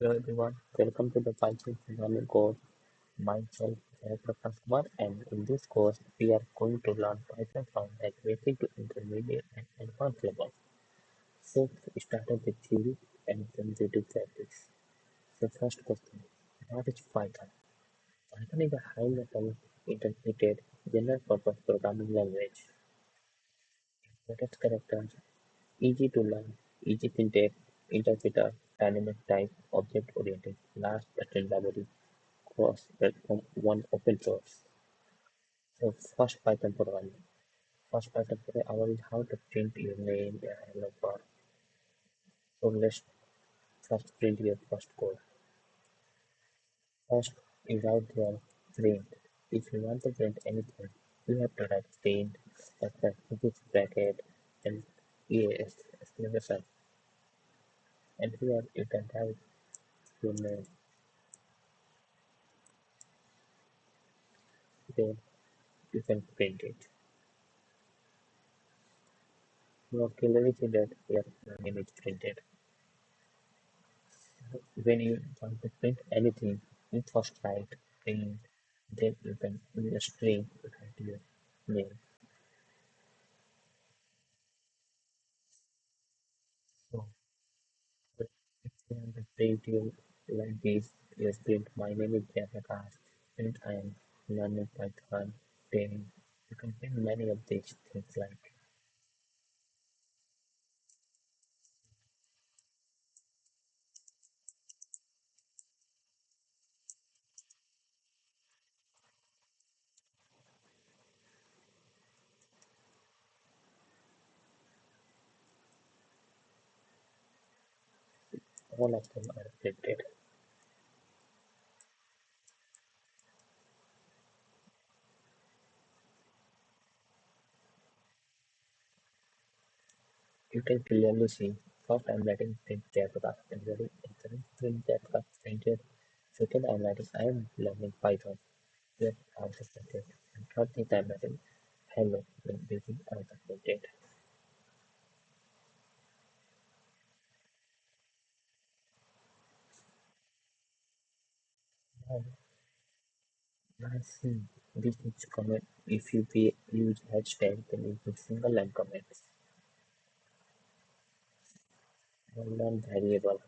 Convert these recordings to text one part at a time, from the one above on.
Hello everyone, welcome to the Python programming course. Myself, Prakash Kumar, and in this course, we are going to learn Python from like basic to intermediate and advanced level. So, we started with theory and then we do practice. So, first question: what is Python? Python is a high-level intermediate general-purpose programming language. Latest characters: easy to learn, easy syntax, interpreter, dynamic type, object-oriented, large pattern library, cross-platform, one open source. So first Python program our is how to print your name and hello bar. So let's first print your first code. First you write your print. If you want to print anything, you have to write print, after this bracket and EAS exclamation sign. And here you can write your name. Then you can print it. You have clearly see that your name is printed. When you want to print anything, you first write print, then you can use a string to write your name. So if you want to print your like this, you print my name is Jessica, print I am learning Python, then you can print many of these things like all of them are printed. You can clearly see first I'm writing print Jessica and very entering print Jessica printed. Second I'm writing I am learning Python. Then also printed. And third thing I'm writing hello when using also printed. Now I see this is comment if you use hashtag then you use single line comments. Now learn variable.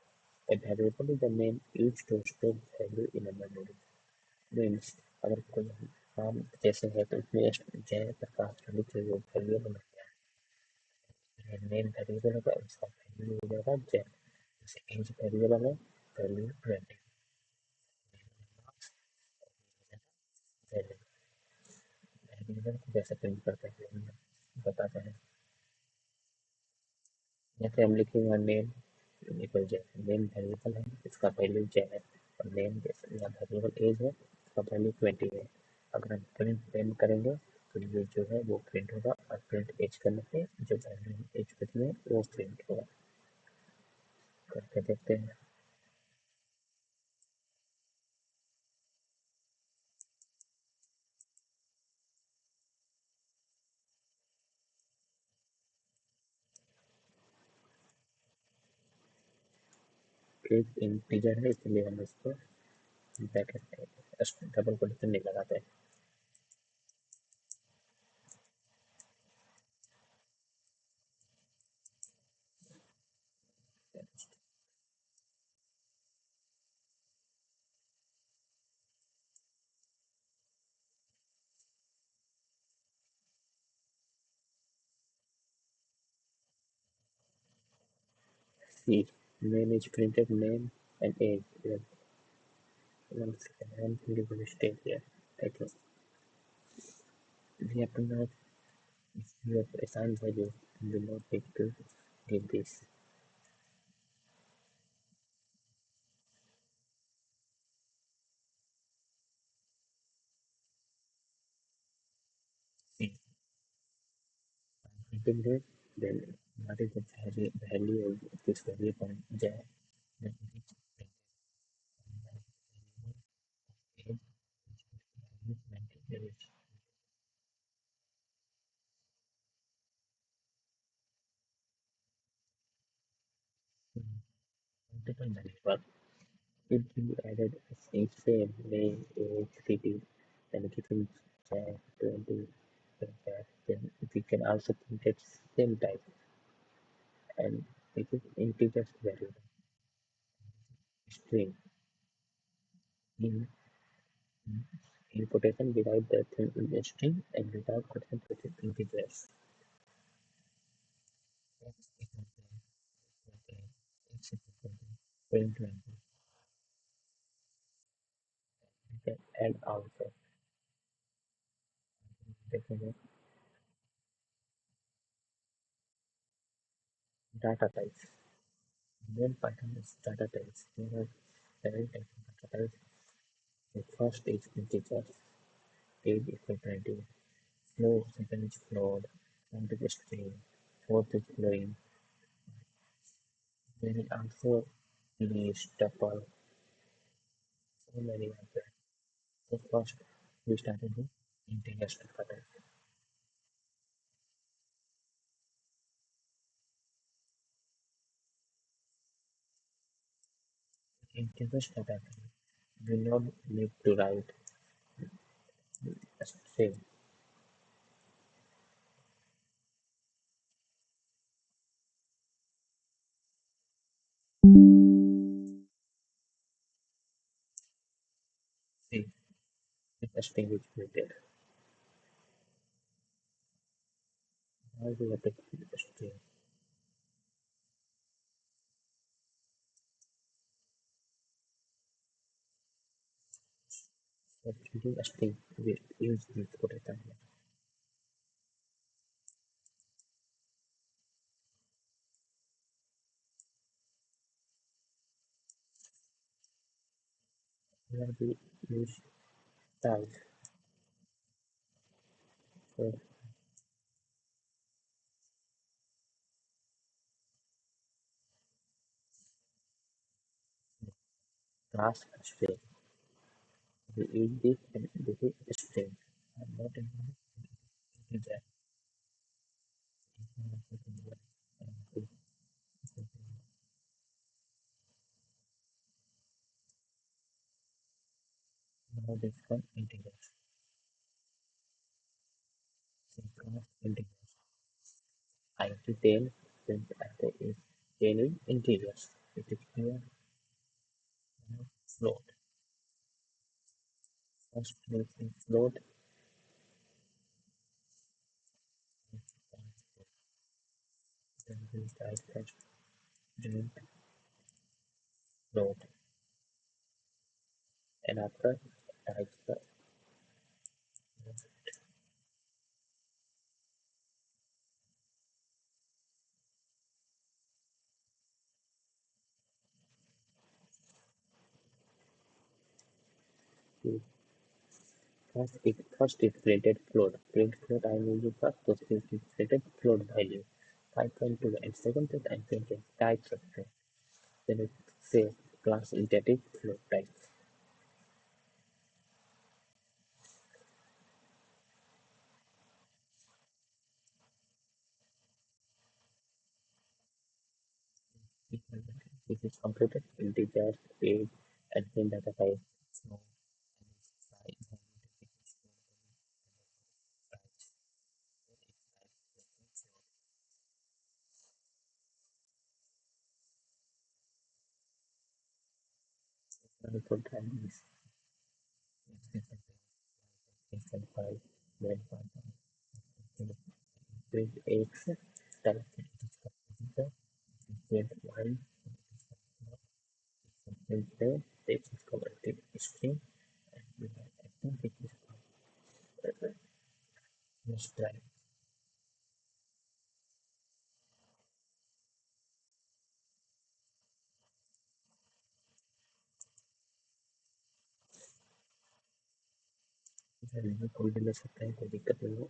A variable is the name used to store value in a memory. Means अगर कोई नाम जैसे है तो उसमें जय प्रकाश लिख के वो वेरिएबल हो गया नेम वेरिएबल होगा उसका वैल्यू हो जाएगा जय जैसे एज वेरिएबल है वैल्यू 20 वेरिएबल को कैसे प्रिंट करते हैं हम बताते हैं जैसे हम लिखेंगे नेम इक्वल जय नेम वेरिएबल है इसका वैल्यू जय है और नेम जैसे यहाँ वेरिएबल एज है इसका वैल्यू 20 है अगर हम प्रिंट करेंगे तो ये जो है वो प्रिंट होगा और प्रिंट एज करने पे जो वैल्यू एज करती है वो प्रिंट होगा करके देखते हैं एक इंटीजर है इसलिए हम इसको ब्रैकेट डबल कोटेशन नहीं लगाते see name is printed name and age one second one thing is mistake here I think we have to not if you have assigned value you will not need to give this see printing this then what is the value of this variable j then it is age is 20 years multiple variable It will be added in same name, age, city, and given chat 20 chat. Then we can also print it same type and it is integers variable string. In in quotation, we write the thing in a string and without quotation, it is integers. X equal to X equal to 20. We can add also definite data types. Main Python is data types. There are several types of data types. The first is integers, age equal 20, float, second is float, third is string, fourth is floating. There is also list, tuple, so many of them. So first we started with integers data type. Integers data type do not need to write a string. See, if a string is created, now we have to create a string. For creating a string, we use this quotation. Here we use type for class string. We use this and this is a string. I'm not into that. Now this one integers. So class integers. IT 10 since IT is 10 in integers. It is here float. First place in float. Then we type first print float. And after type the first it printed float. Print float I will use first so it printed float value 5.2 and second it I printed type structure. Then it say class iterative float type. This is completed integers, age, and then data type. So, input time is 5, then 5, print x, type print y, print the text is converted string, and we have active which is just try. कोई भी ले सकता है कोई दिक्कत नहीं है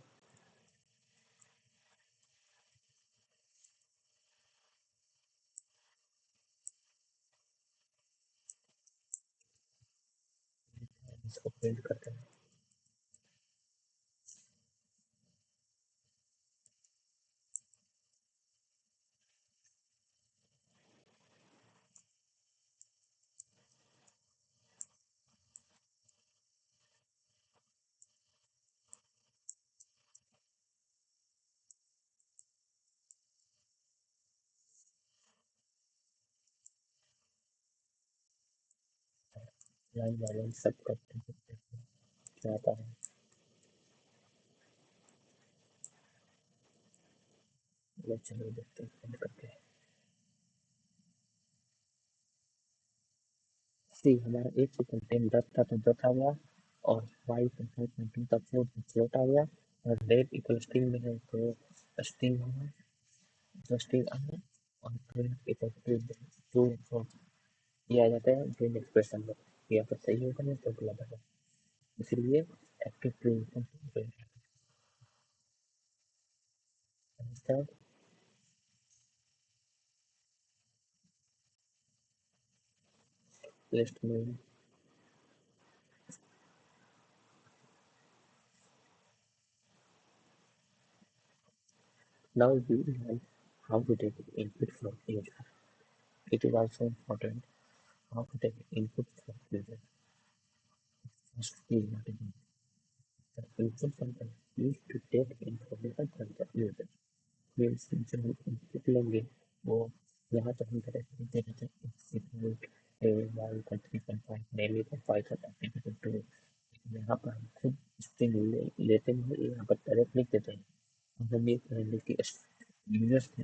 इसको प्रिंट करते हैं लाइन बाय लाइन सब करते करते क्या आता है। चलो देखते हैं बंद करके। सी हमारा एक से कंटेंट 10 था तो 10 आ गया, और वाई कंटेंट था 4 तो 4 आ गया, और रेड इक्वल स्ट्रिंग में है तो स्ट्रिंग होगा, तो स्ट्रिंग आ गया, और प्रिंट इक्वल टू टू ये आ जाता है प्रिंट एक्सप्रेशन में। या तो सही होगा या तो गलत होगा, इसलिए एक्टिव प्रिंट लिस्ट में। Now we learn how to take input from user. It is also important how to take input from user. First, we want to know the input function used to take information from the user. Means जो हम input लेंगे वो यहाँ तो हम correct they देते हैं input a y का 3.5 name is python activity 2। यहाँ पर हम खुद string लेते हैं, यहाँ पर डायरेक्ट लिख देते हैं। हम ये कहेंगे कि यूजर से